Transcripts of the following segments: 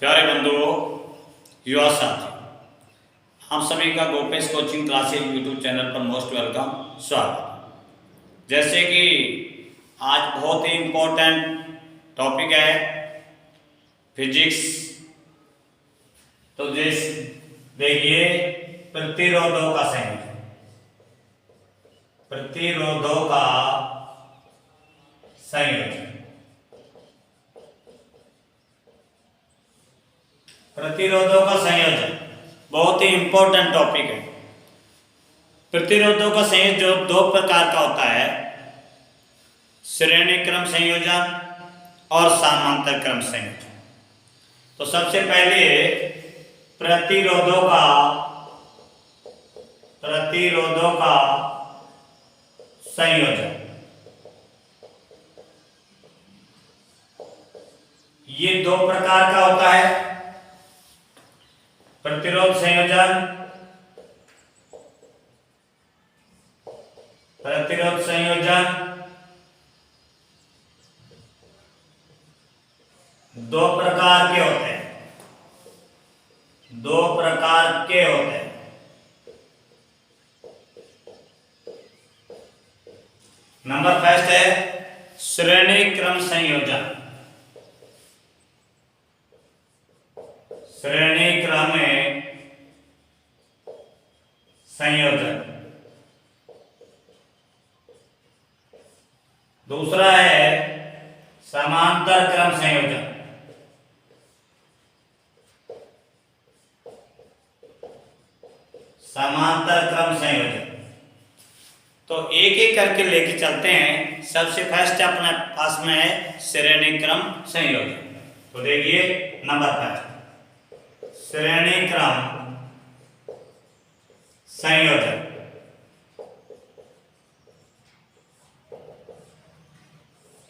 प्यारे बंधुओं, युवा साथी, हम सभी का Gopesh coaching classes YouTube channel पर मोस्ट वेलकम स्वागत। जैसे कि आज बहुत ही इम्पोर्टेंट टॉपिक है फिजिक्स, तो देखिए प्रतिरोधों का संयोजन। प्रतिरोधों का संयोजन, प्रतिरोधों का संयोजन बहुत ही इंपॉर्टेंट टॉपिक है। प्रतिरोधों का संयोजन जो दो प्रकार का होता है, श्रेणी क्रम संयोजन और समांतर क्रम संयोजन। तो सबसे पहले प्रतिरोधों का संयोजन। ये दो प्रकार का होता है, प्रतिरोध संयोजन, प्रतिरोध संयोजन दो प्रकार के होते हैं, दो प्रकार के होते हैं। नंबर फर्स्ट है श्रेणी क्रम संयोजन। श्रेणी क्रम संयोजन। दूसरा है समांतर क्रम संयोजन। समांतर क्रम संयोजन तो एक एक करके लेके चलते हैं। सबसे फर्स्ट अपने पास में है श्रेणी क्रम संयोजन। तो देखिए नंबर फर्स्ट श्रेणी क्रम संयोजन।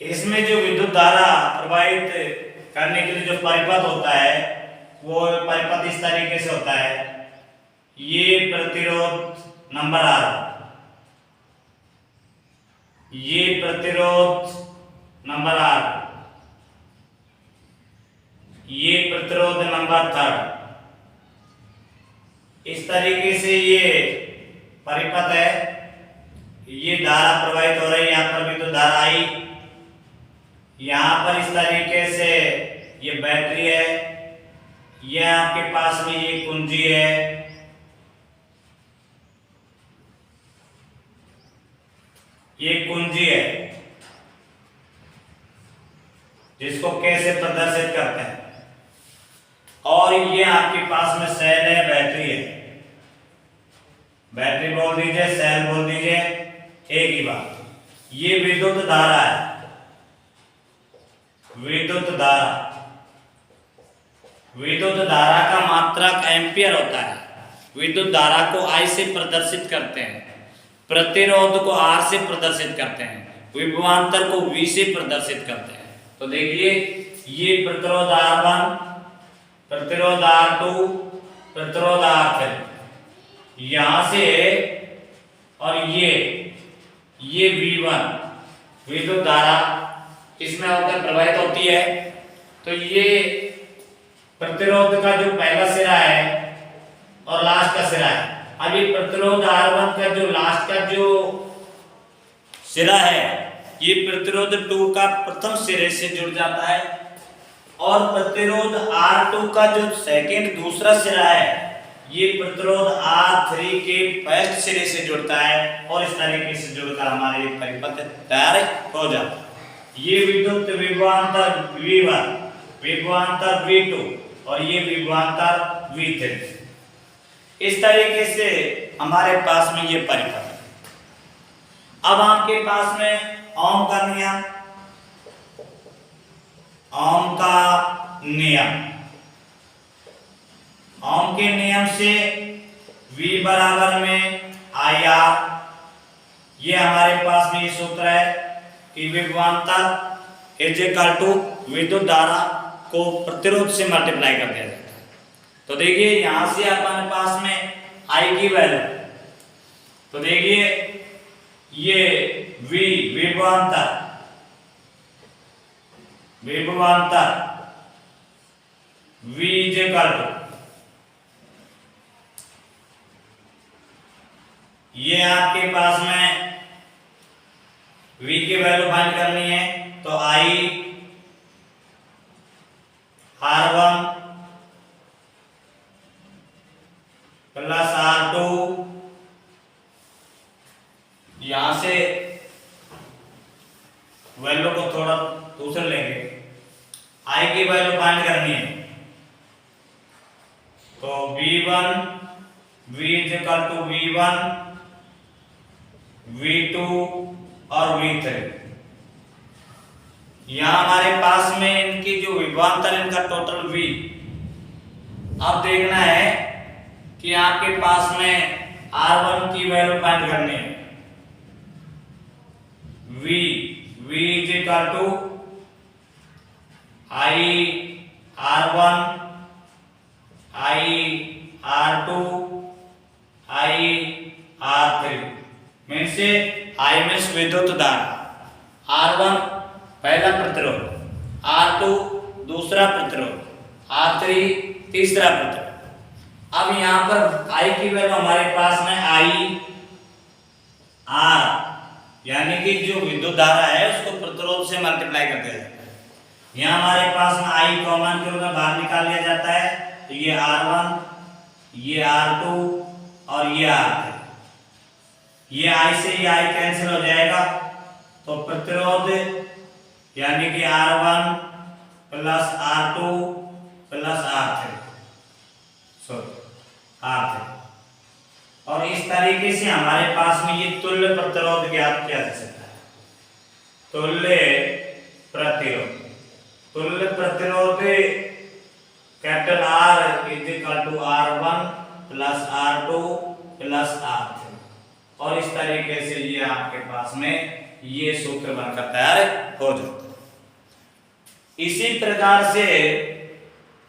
इसमें जो विद्युत धारा प्रवाहित करने के लिए जो परिपथ होता है, वो परिपथ इस तरीके से होता है। ये प्रतिरोध नंबर आर, ये प्रतिरोध नंबर आर, ये प्रतिरोध नंबर थर्ड। इस तरीके से ये परिपथ है। ये धारा प्रवाहित हो रही है, यहाँ पर भी तो धारा आई, यहाँ पर इस तरीके से ये बैटरी है, ये आपके पास में ये कुंजी है, ये कुंजी है जिसको कैसे प्रदर्शित करते हैं, और ये आपके पास में सेल है, बैटरी है। बैटरी बोल दीजिए, सेल बोल दीजिए, एक ही बात। ये विद्युत धारा है, विद्युत धारा। विद्युत धारा का मात्रक एम्पियर होता है। विद्युत धारा को आई से प्रदर्शित करते हैं, प्रतिरोध को आर से प्रदर्शित करते हैं, विभवांतर को वी से प्रदर्शित करते हैं। तो देखिए ये प्रतिरोध R1, प्रतिरोध R2, प्रतिरोध R3, यहां से, और ये V1 विद्युत धारा इसमें होकर प्रवाहित होती है। तो ये प्रतिरोध का जो पहला सिरा है और लास्ट का सिरा है। अब ये प्रतिरोध R1 का जो लास्ट का जो सिरा है, ये प्रतिरोध 2 का प्रथम सिरे से जुड़ जाता है, और प्रतिरोध R2 का जो सेकंड दूसरा सिरा है, ये प्रतिरोध R3 के फर्स्ट सिरे से जुड़ता है, और इस तरीके से जुड़कर हमारे ये परिपथ तैयार हो जाता है। ये विद्युत विभवांतर V1, विभवांतर V2, और ये विभवांतर V3। इस तरीके से हमारे पास में ये परिपथ है। अब आपके पास में ओम का नियम, ओम का नियम, ओम के नियम से V बराबर में IR, ये हमारे पास में ये सूत्र है कि विभवांतर इज इक्वल टू विद्युत धारा को प्रतिरोध से मल्टीप्लाई कर दिया जाता है। तो देखिए यहां से अपने पास में I की वैल्यू, तो देखिए ये V विभवांतर, विभवांतर V इज इक्वल टू, ये आपके पास में V की वैल्यू फाइंड करनी है, तो I R1 प्लस R2, यहां से वैल्यू को थोड़ा दूसरे लेंगे, I की वैल्यू फाइंड करनी है, तो V1 V is equal to V1 V2 और V3। यहां हमारे पास में इनकी जो विभवांतर इनका टोटल V, अब देखना है कि आपके पास में R1 की वैल्यू फाइंड करनी है, V is equal to I R1 I R2 I R3, mean से I मीन्स विद्युत धारा, R1 पहला प्रतिरोध, R2 दूसरा प्रतिरोध, R3 तीसरा प्रतिरोध। अब यहां पर I की वैल्यू हमारे पास में I R, यानी कि जो विद्युत धारा है उसको प्रतिरोध से मल्टीप्लाई कर दिया जाता है। यहाँ हमारे पास में I कॉमन के रूप में बाहर निकाल लिया जाता है, तो ये R1, ये R2 और ये R3, ये I से ये I कैंसिल हो जाएगा, तो प्रतिरोध यानी कि R1 plus R2 plus R3, और इस तरीके से हमारे पास में ये तुल्य प्रतिरोध ज्ञात किया जा सकता है। तुल्य प्रतिरोध, तुल्य प्रतिरोध capital R is equal to R1 plus R2 plus R3, और इस तरीके से ये आपके पास में ये सूत्र बनकर तैयार हो जाता है। इसी प्रकार से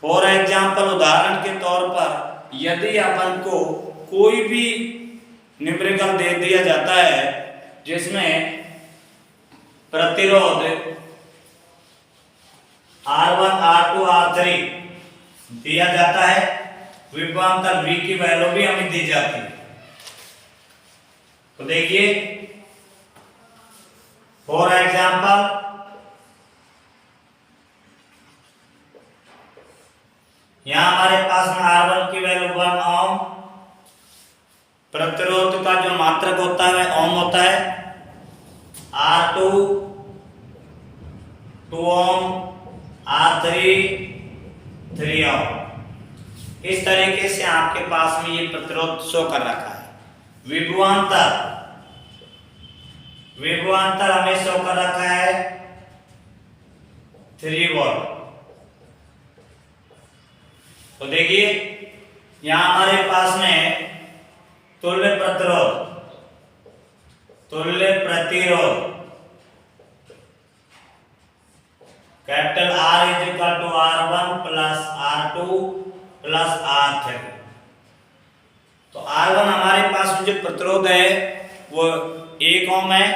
फॉर एग्जाम्पल उदाहरण के तौर पर यदि अपन को कोई भी न्यूमेरिकल दे दिया जाता है जिसमें प्रतिरोध R1 R2 R3 दिया जाता है, विभवांतर V की वैल्यू भी हमें दी जाती है, तो देखिए फॉर एग्जाम्पल यहां हमारे पास में R1 की वैल्यू 1 ओम, प्रतिरोध का जो मात्रक होता है ओम होता है, R2 2 ओम, R3 3 ओम। इस तरीके से आपके पास में ये प्रतिरोध शो कर रखा है। विभवांतर, विभवांतर हमें शो कर रखा है 3 वोल्ट। तो देखिए यहां हमारे पास में तुल्य प्रतिरोध, तुल्य प्रतिरोध capital R is equal to R1 plus R2 plus R3। तो R1 हमारे पास जो प्रतिरोध है वो 1 ओम है,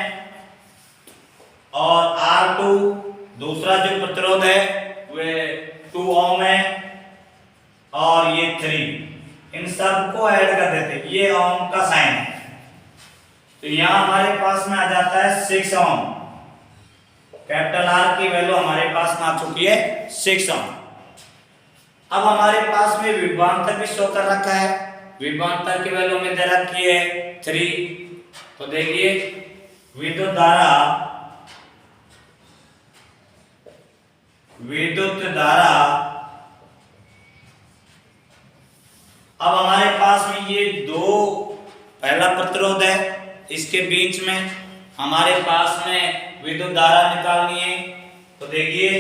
और R2 दूसरा जो प्रतिरोध है वह 2 ओम है, और ये 3, इन सब को ऐड कर देते, ये ओम का साइन है, तो यहां हमारे पास में आ जाता है 6 ओम। कैपिटल R की वैल्यू हमारे पास में आ चुकी है 6 ओम। अब हमारे पास में विभवांतर भी शो कर रखा है, विभवांतर की वैल्यू में दे रखी है 3। तो देखिए विद्युत धारा, विद्युत धारा अब हमारे पास में ये दो, पहला प्रतिरोध है, इसके बीच में हमारे पास में विद्युत धारा निकालनी है। तो देखिए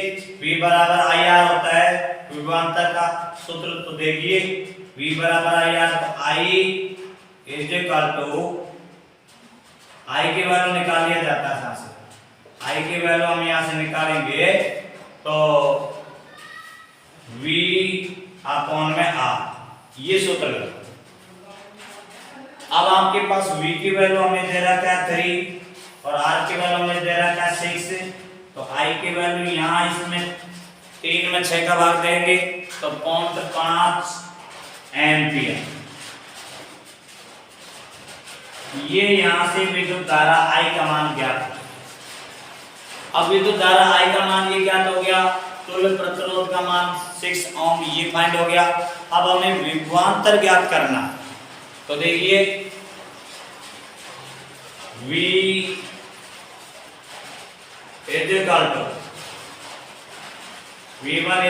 V बराबर IR होता है विभवांतर का सूत्र, तो देखिए V बराबर IR, तो I is equal to, I की वैल्यू निकाल लिया जाता है यहाँ से, I की वैल्यू हम यहाँ से निकालेंगे तो V अपॉन में R, ये सूत्र है। अब आपके पास V की वैल्यू हमें दे रखा है 3 और R की वैल्यू हमें दे रखा है 6, तो I की वैल्यू यहाँ इसमें 3 में 6 का भाग देंगे तो 0.5 एम्पियर। ये यहां से विद्युत धारा I का मान ज्ञात है। अब विद्युत धारा I का मान ये ज्ञात हो गया, तुल्य प्रतिरोध का मान 6 ओम ये फाइंड हो गया। अब हमें विभवांतर ज्ञात करना है, तो देखिए V V1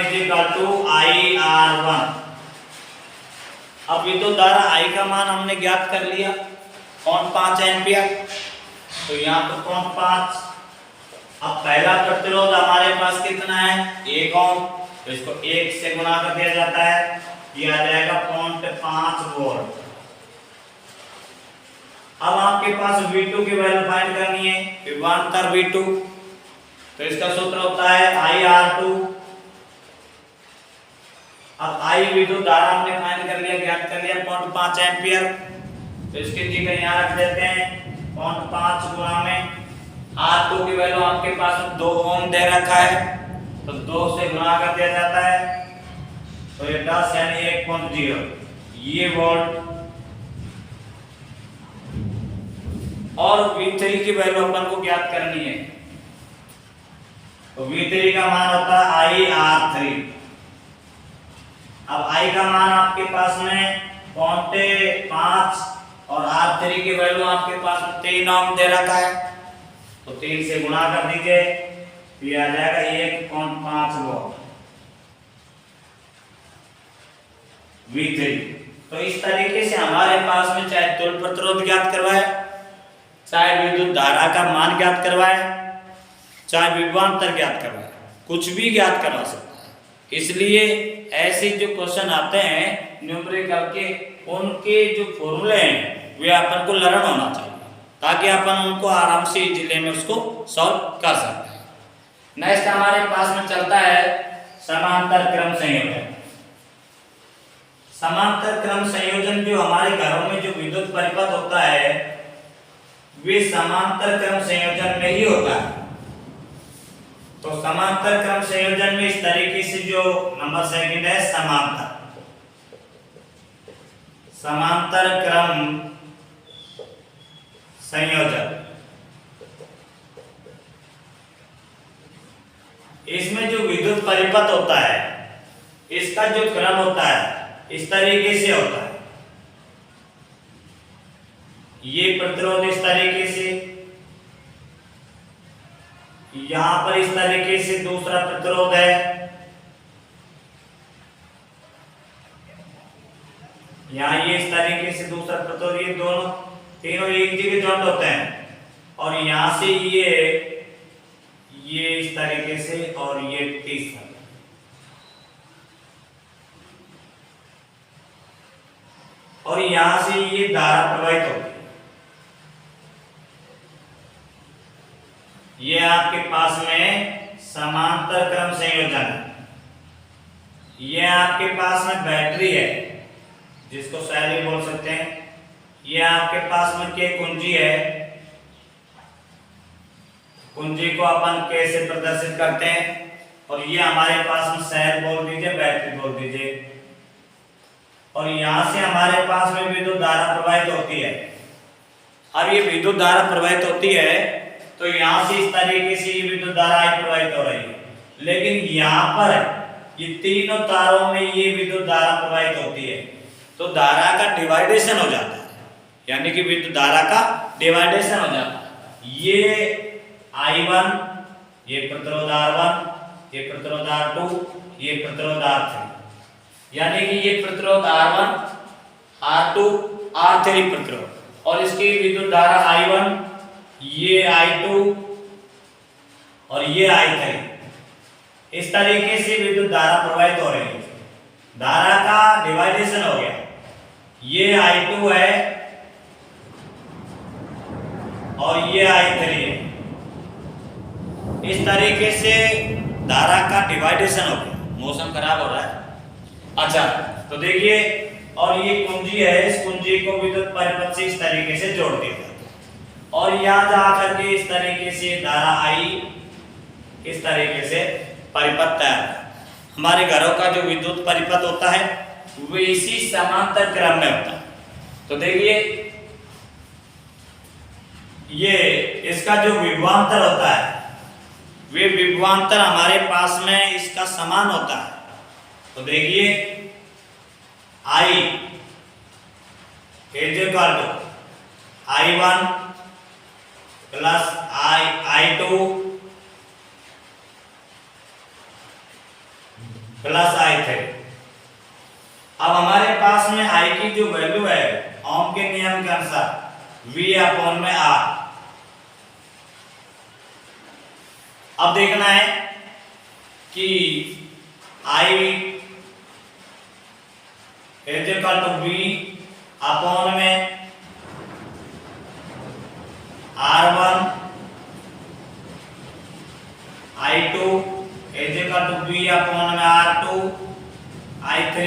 IR1। अब विद्युत धारा I का मान हमने ज्ञात कर लिया 0.5 एम्पियर, तो यहाँ पर 0.5। अब पहला प्रतिरोध हमारे पास कितना है 1 ओम, तो इसको 1 से गुणा कर दिया जाता है, ये आ जाएगा 0.5 वोल्ट। अब आपके पास V2 की वैल्यू फाइंड करनी है, विभवांतर V2, तो इसका सूत्र होता है IR2। अब I विद्युत धारा हमने फाइंड कर लिया, ज्ञात कर लिया 0.5 एम्पियर, तो इसकी जगह यहाँ रख देते हैं 0.5 गुणा में R2 की वैल्यू आपके पास 2 ओम दे रखा है, तो 2 से गुणा कर दिया जाता है, तो ये 10 यानी 1.0 ये वोल्ट। और V3 की वैल्यू अपन को ज्ञात करनी है, तो V3 का मान होता है IR3। अब I का मान आपके पास में 0.5 और R3 की वैल्यू आपके पास 3 ओम दे रखा है, तो 3 से गुणा कर दीजिए, ये आ जाएगा 1.5 वोल्ट V3। तो इस तरीके से हमारे पास में चाहे तुल्य प्रतिरोध ज्ञात करवाए, चाहे विद्युत धारा का मान ज्ञात करवाए, चाहे विभवांतर ज्ञात करवाए, कुछ भी ज्ञात करवा सकता है। इसलिए ऐसे जो क्वेश्चन आते हैं न्यूमेरिकल के, उनके जो फॉर्मूले हैं वे अपन को लर्न होना चाहिए, ताकि अपन उनको आराम से इजीली में उसको सॉल्व कर सकते हैं। नेक्स्ट हमारे पास में चलता है समांतर क्रम संयोजन। समांतर क्रम संयोजन जो हमारे घरों में जो विद्युत परिपथ होता है वे समांतर क्रम संयोजन में ही होता है। तो समांतर क्रम संयोजन में इस तरीके से जो नंबर सेकंड है समांतर क्रम संयोजन, इसमें जो विद्युत परिपथ होता है इसका जो क्रम होता है इस तरीके से होता है। ये प्रतिरोध इस तरीके से, यहां पर इस तरीके से दूसरा प्रतिरोध है, यहां ये इस तरीके से दूसरा प्रतिरोध, ये दोनों तीनों एक जगह जॉइंट होते हैं, और यहां से ये इस तरीके से, और ये तीसरा, और यहां से ये धारा प्रवाहित होती है। ये आपके पास में समांतर क्रम संयोजन है। ये आपके पास में बैटरी है जिसको सैली बोल सकते हैं, ये आपके पास में के कुंजी है, कुंजी को अपन के से प्रदर्शित करते हैं, और ये हमारे पास में सेल बोल दीजिए, बैटरी बोल दीजिए, और यहां से हमारे पास में विद्युत धारा प्रवाहित होती है। अब ये विद्युत धारा प्रवाहित होती है तो यहां से इस तरीके से ये विद्युत धारा प्रवाहित हो रही है, लेकिन यहां पर ये तीनों तारों में ये विद्युत धारा प्रवाहित होती है, तो धारा का डिवाइडेशन हो जाता है, यानी कि विद्युत धारा का डिवाइडेशन हो जाता है। ये I1, ये प्रतिरोध R1, ये प्रतिरोध R2, ये प्रतिरोध R3, यानी कि ये प्रतिरोध R1, R2, R3 प्रतिरोध, और इसकी विद्युत धारा I1, ये I2 और ये I3। इस तरीके से विद्युत धारा प्रवाहित हो रही है, धारा का डिवाइडेशन हो गया। ये I2 है और ये I3 है, इस तरीके से धारा का डिवाइडेशन हो गया। मौसम खराब हो रहा है। अच्छा, तो देखिए, और ये कुंजी है, इस कुंजी को विद्युत परिपथ से इस तरीके से जोड़ दिया जाता है, और यहां जाकर के इस तरीके से धारा I इस तरीके से परिपथ तैयार। हमारे घरों का जो विद्युत परिपथ होता है वो इसी समांतर क्रम में होता है। तो देखिए ये इसका जो विभवांतर होता है वे विभवांतर हमारे पास में इसका समान होता है। तो देखिए I is equal to I1 plus I2 plus I3। अब हमारे पास में I की जो वैल्यू है ओम के नियम के अनुसार V अपॉन में R। अब देखना है कि I is equal to V upon में R1 I2 is equal to V upon में R2 I3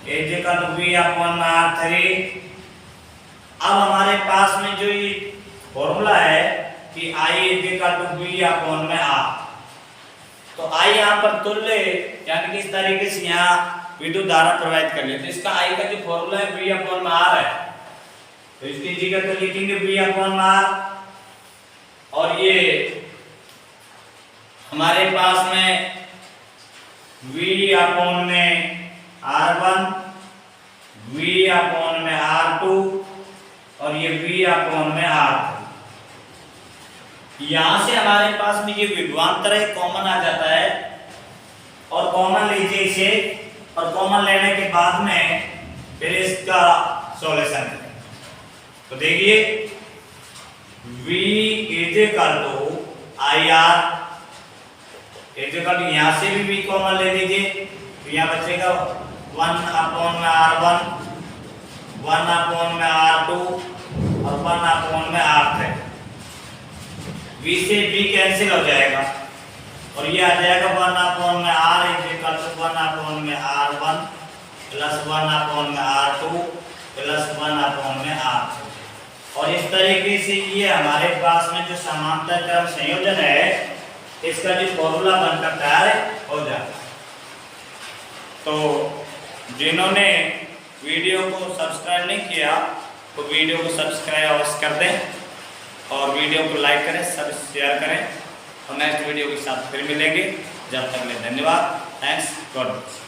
is equal to V upon में R3। अब हमारे पास में जो ये फॉर्मूला है कि I is equal to V upon में R, तो I यहाँ पर तुल्य यानी कि इस तरीके से यहाँ विद्युत धारा प्रवाहित कर लेते। इसका I का जो फॉर्मूला है V अपॉन में R है, तो इसकी जगह तो लिखेंगे V अपॉन में R। और ये हमारे पास में V अपॉन में R1 V अपॉन में R2 और ये V अपॉन में R3। यहां से हमारे पास में ये विभवांतर है कॉमन आ जाता है, और कॉमन लीजिए इसे, और कॉमन लेने के बाद में फिर इसका सॉल्यूशन करें। तो देखिए V is equal to IR is equal to, यहां से भी V कॉमन ले लीजिए, तो यहां बचेगा 1 अपॉन में R1 1 अपॉन में R2 और 1 अपॉन में R3। V से V कैंसिल हो जाएगा और ये आ जाएगा 1 अपॉन में R is equal to 1 upon में R1 प्लस 1 अपॉन में R2 प्लस 1 अपॉन में R3। और इस तरीके से ये हमारे पास में जो समांतर क्रम संयोजन है इसका जो फॉर्मूला बनकर तैयार हो जाता है। तो जिन्होंने वीडियो को सब्सक्राइब नहीं किया तो वीडियो को सब्सक्राइब अवश्य कर दें और वीडियो को लाइक करें, सब शेयर करें, और नेक्स्ट वीडियो के साथ फिर मिलेंगे। जब तक के लिए धन्यवाद। Thanks, God bless.